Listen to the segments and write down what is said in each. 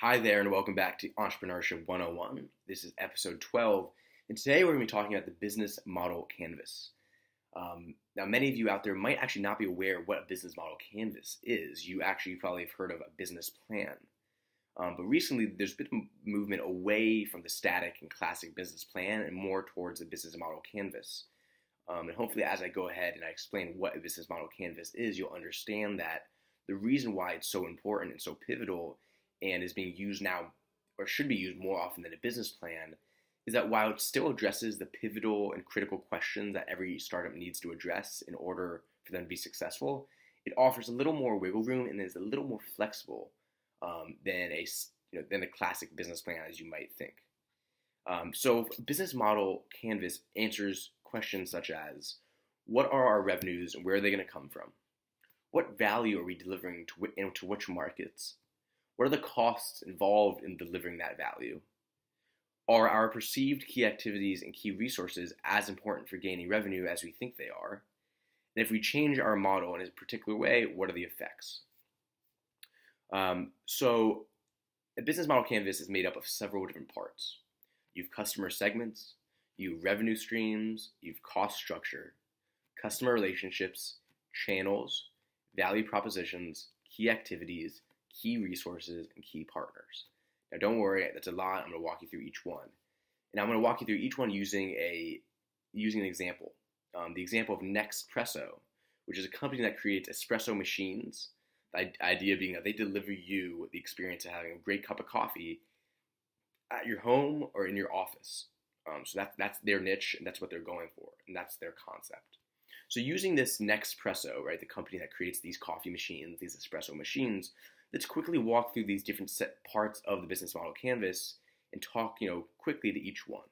Hi there, and welcome back to Entrepreneurship 101. This is episode 12, and today we're going to be talking about the business model canvas. Now, many of you out there might actually not be aware of what a business model canvas is. You actually probably have heard of a business plan. But recently, there's been a movement away from the static and classic business plan and more towards the business model canvas. And hopefully, as I go ahead and I explain what a business model canvas is, you'll understand that the reason why it's so important and so pivotal and is being used now, or should be used more often than a business plan, is that while it still addresses the pivotal and critical questions that every startup needs to address in order for them to be successful, it offers a little more wiggle room and is a little more flexible than a classic business plan as you might think. So business model canvas answers questions such as, what are our revenues and where are they going to come from? What value are we delivering to which markets? What are the costs involved in delivering that value? Are our perceived key activities and key resources as important for gaining revenue as we think they are? And if we change our model in a particular way, what are the effects? So a business model canvas is made up of several different parts. You have customer segments, you have revenue streams, you have cost structure, customer relationships, channels, value propositions, key activities, key resources, and key partners. Now don't worry, that's a lot. I'm going to walk you through each one. And I'm going to walk you through each one using an example. The example of Nextpresso, which is a company that creates espresso machines. The idea being that they deliver you the experience of having a great cup of coffee at your home or in your office. So that's their niche, and that's what they're going for, and that's their concept. So using this Nextpresso, right, the company that creates these coffee machines, these espresso machines, let's quickly walk through these different set parts of the business model canvas and talk, quickly to each one.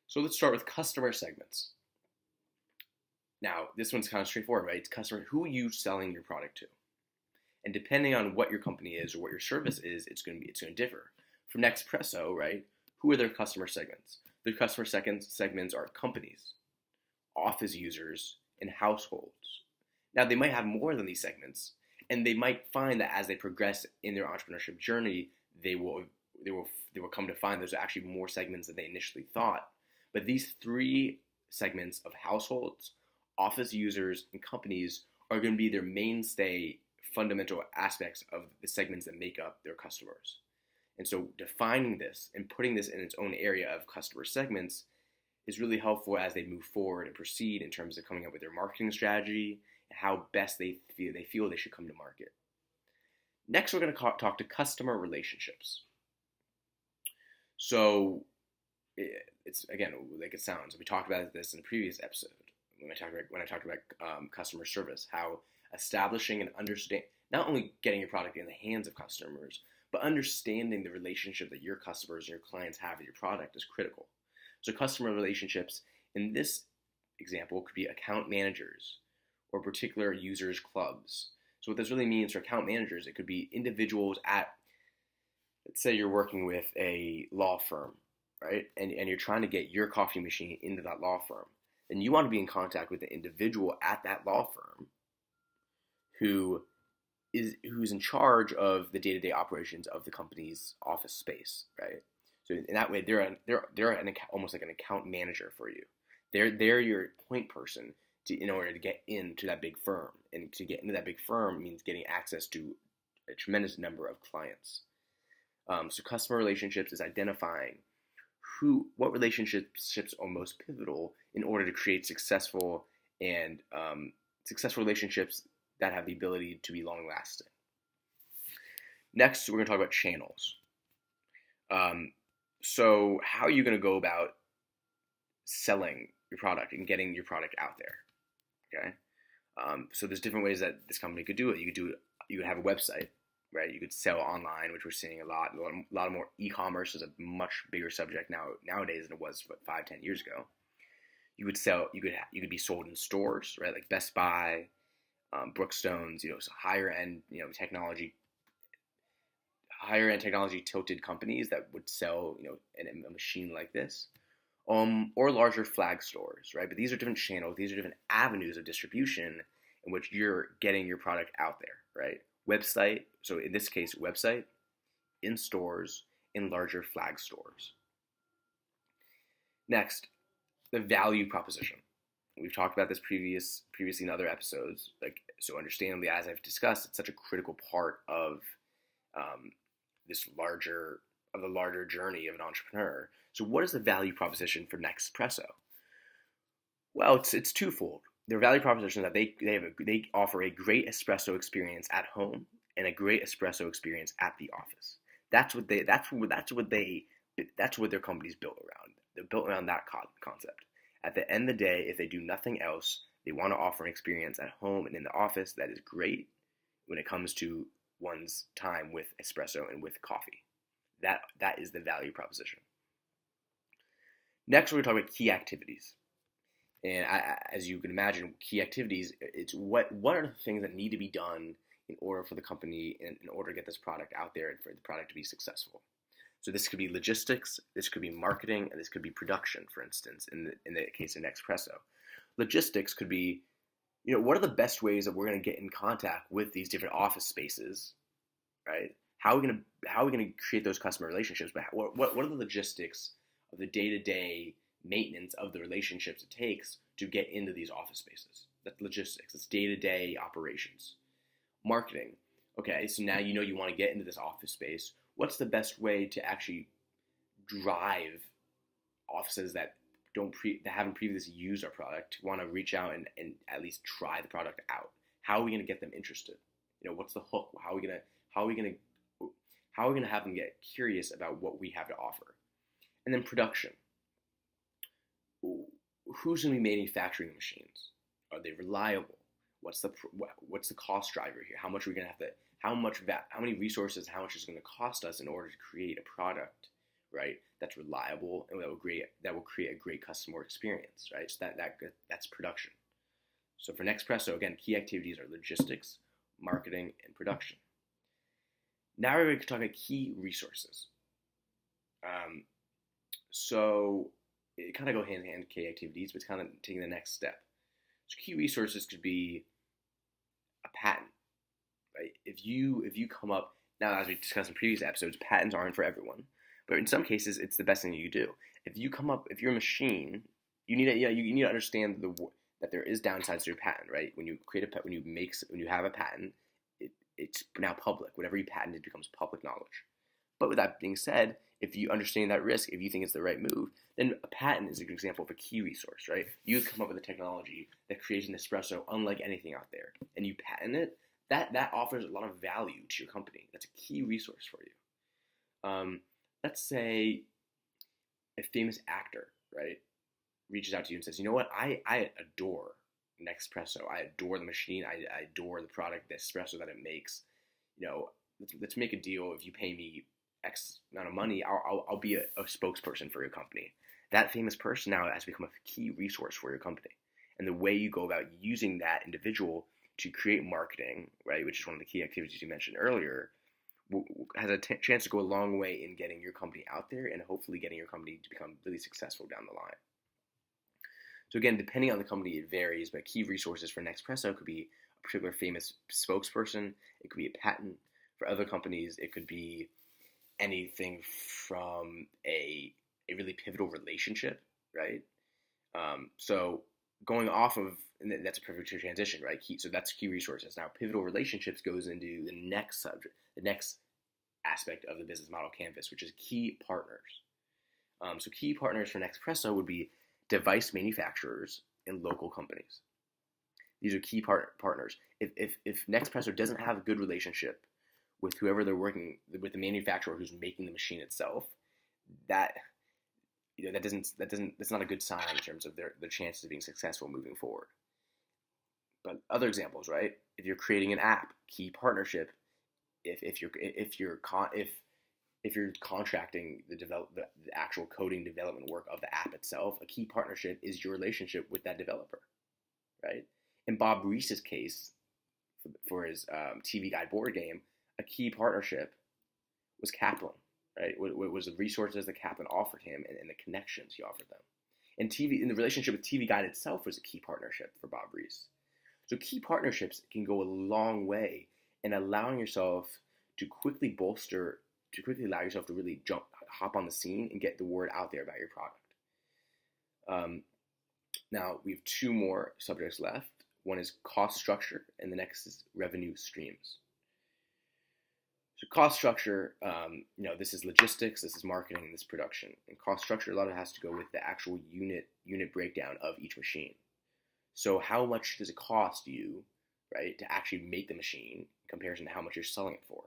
So let's start with customer segments. Now, this one's kind of straightforward, right? It's customer, who are you selling your product to? And depending on what your company is or what your service is, it's going to differ. For Nextpresso, right, who are their customer segments? Their customer segments are companies, office users, and households. Now, they might have more than these segments, and they might find that as they progress in their entrepreneurship journey, they will come to find there's actually more segments than they initially thought. But these three segments of households, office users, and companies are going to be their mainstay fundamental aspects of the segments that make up their customers. And so defining this and putting this in its own area of customer segments is really helpful as they move forward and proceed in terms of coming up with their marketing strategy and how best they feel they should come to market. Next, we're going to talk to customer relationships. So it's, again, like it sounds. We talked about this in the previous episode when I talked about customer service, how establishing and understand, not only getting your product in the hands of customers, but understanding the relationship that your customers and your clients have with your product is critical. So customer relationships in this example could be account managers or particular users clubs. So what this really means for account managers, it could be individuals at, let's say you're working with a law firm, right? And you're trying to get your coffee machine into that law firm. And you want to be in contact with the individual at that law firm who's in charge of the day-to-day operations of the company's office space, right? So in that way, they're almost like an account manager for you. They're your point person in order to get into that big firm, and to get into that big firm means getting access to a tremendous number of clients. So customer relationships is identifying what relationships are most pivotal in order to create successful relationships that have the ability to be long-lasting. Next, we're going to talk about channels. So how are you going to go about selling your product and getting your product out there? Okay. So there's different ways that this company could do it. You could have a website, right? You could sell online, which we're seeing a lot more. E-commerce is a much bigger subject nowadays than it was 5-10 years ago. You could be sold in stores, right? Like Best Buy, Brookstones, so higher end technology tilted companies that would sell, a machine like this, or larger flag stores, right? But these are different channels. These are different avenues of distribution in which you're getting your product out there, right? Website. So in this case, website, in stores, in larger flag stores. Next, the value proposition. We've talked about this previously in other episodes. So understandably, as I've discussed, it's such a critical part of the larger journey of an entrepreneur. So what is the value proposition for Nextpresso? Well, it's twofold. Their value proposition is that they offer a great espresso experience at home and a great espresso experience at the office. That's what their company's built around. They're built around that concept. At the end of the day, if they do nothing else, they want to offer an experience at home and in the office that is great when it comes to one's time with espresso and with coffee. That is the value proposition. Next, we're going to talk about key activities. And as you can imagine, key activities, it's what are the things that need to be done in order for the company, in order to get this product out there and for the product to be successful. So this could be logistics, this could be marketing, and this could be production, for instance, in the case of Nextpresso. Logistics could be, what are the best ways that we're going to get in contact with these different office spaces, right? How are we going to create those customer relationships? But what are the logistics of the day-to-day maintenance of the relationships it takes to get into these office spaces? That's logistics. It's day-to-day operations. Marketing. Okay, so now you want to get into this office space. What's the best way to actually drive offices that haven't previously used our product to want to reach out and at least try the product out? How are we going to get them interested? What's the hook? How are we going to have them get curious about what we have to offer? And then production. Who's going to be manufacturing the machines? Are they reliable? What's the cost driver here? How much are we going to have to? How many resources? How much is it going to cost us in order to create a product, right? That's reliable and that will create a great customer experience, right? So that's production. So for Nextpresso, again, key activities are logistics, marketing, and production. Now we're going to talk about key resources. So it kind of go hand in hand with key activities, but it's kind of taking the next step. So key resources could be a patent, right? If you come up, now as we discussed in previous episodes, patents aren't for everyone, but in some cases it's the best thing you do. If you're a machine, you need to understand that there is downsides to your patent, right? When you have a patent, it's now public. Whatever you patented becomes public knowledge. But with that being said, if you understand that risk, if you think it's the right move, then a patent is a good example of a key resource, right? You come up with a technology that creates an espresso unlike anything out there, and you patent it. That offers a lot of value to your company. That's a key resource for you. Let's say a famous actor, right, reaches out to you and says, you know what, I adore Nextpresso. I adore the machine. I adore the product, the espresso that it makes. Let's make a deal. If you pay me X amount of money, I'll be a spokesperson for your company. That famous person now has become a key resource for your company. And the way you go about using that individual to create marketing, right, which is one of the key activities you mentioned earlier, has a chance to go a long way in getting your company out there and hopefully getting your company to become really successful down the line. So again, depending on the company, it varies, but key resources for Nextpresso could be a particular famous spokesperson. It could be a patent. For other companies, it could be anything from a really pivotal relationship, right? So going off of, and that's a perfect transition, right? So that's key resources. Now, pivotal relationships goes into the next subject, the next aspect of the business model canvas, which is key partners. So key partners for Nextpresso would be device manufacturers and local companies. These are key partners. If Nextpresso doesn't have a good relationship with whoever they're working with, the manufacturer who's making the machine itself, that's not a good sign in terms of their chances of being successful moving forward. But other examples, right? If you're creating an app, key partnership. If you're contracting the actual coding development work of the app itself, a key partnership is your relationship with that developer, right? In Bob Reese's case, for his TV Guide board game, a key partnership was Kaplan, right? What was the resources that Kaplan offered him and the connections he offered them. And the relationship with TV Guide itself was a key partnership for Bob Reese. So key partnerships can go a long way in allowing yourself to quickly bolster quickly allow yourself to really hop on the scene and get the word out there about your product. Now we have two more subjects left. One is cost structure, and the next is revenue streams. So cost structure, this is logistics, this is marketing, this is production. And cost structure, a lot of it has to go with the actual unit breakdown of each machine. So how much does it cost you, right, to actually make the machine in comparison to how much you're selling it for?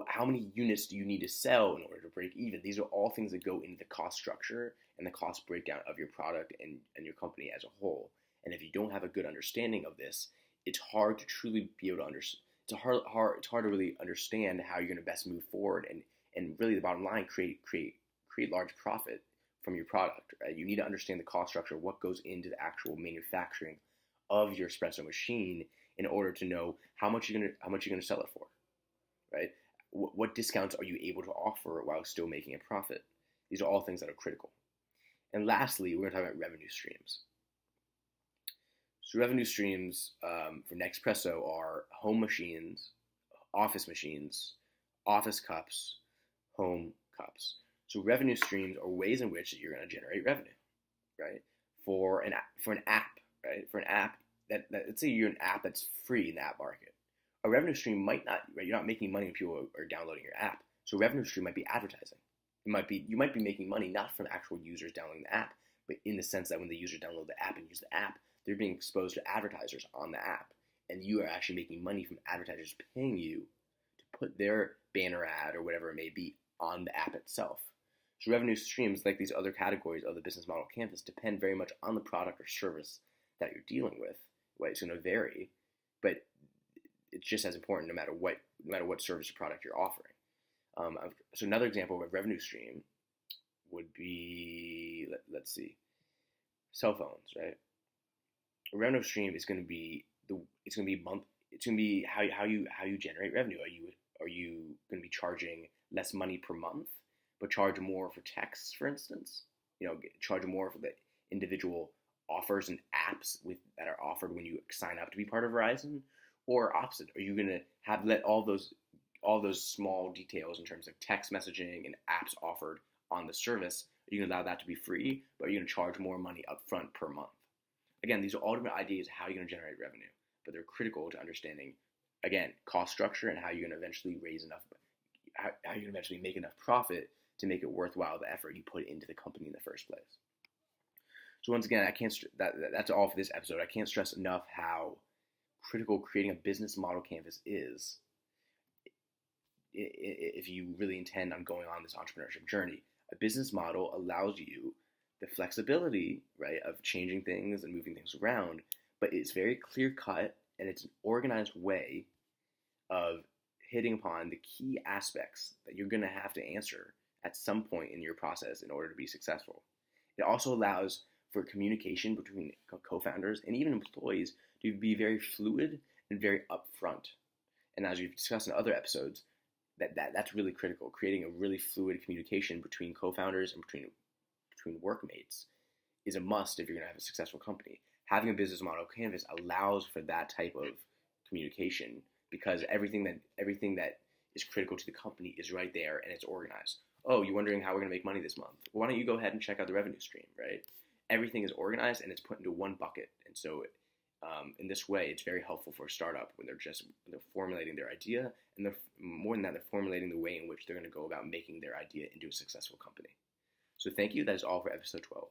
How many units do you need to sell in order to break even? These are all things that go into the cost structure and the cost breakdown of your product and your company as a whole. And if you don't have a good understanding of this, it's hard to truly be able to understand. It's hard to really understand how you're going to best move forward and really the bottom line, create large profit from your product. Right? You need to understand the cost structure, what goes into the actual manufacturing of your espresso machine in order to know how much you're going to sell it for. Right? What discounts are you able to offer while still making a profit? These are all things that are critical. And lastly, we're going to talk about revenue streams. So revenue streams for Nextpresso are home machines, office machines, office cups, home cups. So revenue streams are ways in which you're going to generate revenue, right? For an app, right? For an app that let's say you're an app that's free in the app market. A revenue stream might not, right? You're not making money when people are downloading your app. So a revenue stream might be advertising. You might be making money not from actual users downloading the app, but in the sense that when the users download the app and use the app, they're being exposed to advertisers on the app, and you are actually making money from advertisers paying you to put their banner ad or whatever it may be on the app itself. So revenue streams, like these other categories of the business model canvas, depend very much on the product or service that you're dealing with. Right? It's going to vary, but it's just as important no matter what service or product you're offering. So another example of a revenue stream would be, let's see, cell phones, right? A revenue stream is going to be how you generate revenue. Are you going to be charging less money per month, but charge more for texts, for instance? Charge more for the individual offers and apps that are offered when you sign up to be part of Verizon, or opposite? Are you going to let all those small details in terms of text messaging and apps offered on the service? Are you going to allow that to be free, but are you going to charge more money up front per month? Again, these are all different ideas how you're going to generate revenue, but they're critical to understanding, again, cost structure and how you're going to eventually how you're going to eventually make enough profit to make it worthwhile the effort you put into the company in the first place. So once again, that's all for this episode. I can't stress enough how critical creating a business model canvas is if you really intend on going on this entrepreneurship journey. A business model allows you the flexibility, right, of changing things and moving things around, but it's very clear cut and it's an organized way of hitting upon the key aspects that you're going to have to answer at some point in your process in order to be successful. It also allows for communication between co-founders and even employees to be very fluid and very upfront. And as we've discussed in other episodes, that's really critical. Creating a really fluid communication between co-founders and between workmates is a must if you're going to have a successful company. Having a business model canvas allows for that type of communication because everything that is critical to the company is right there and it's organized. Oh, you're wondering how we're going to make money this month? Well, why don't you go ahead and check out the revenue stream, right? Everything is organized and it's put into one bucket. And so in this way, it's very helpful for a startup when they're formulating their idea, and more than that, they're formulating the way in which they're going to go about making their idea into a successful company. So thank you. That is all for episode 12.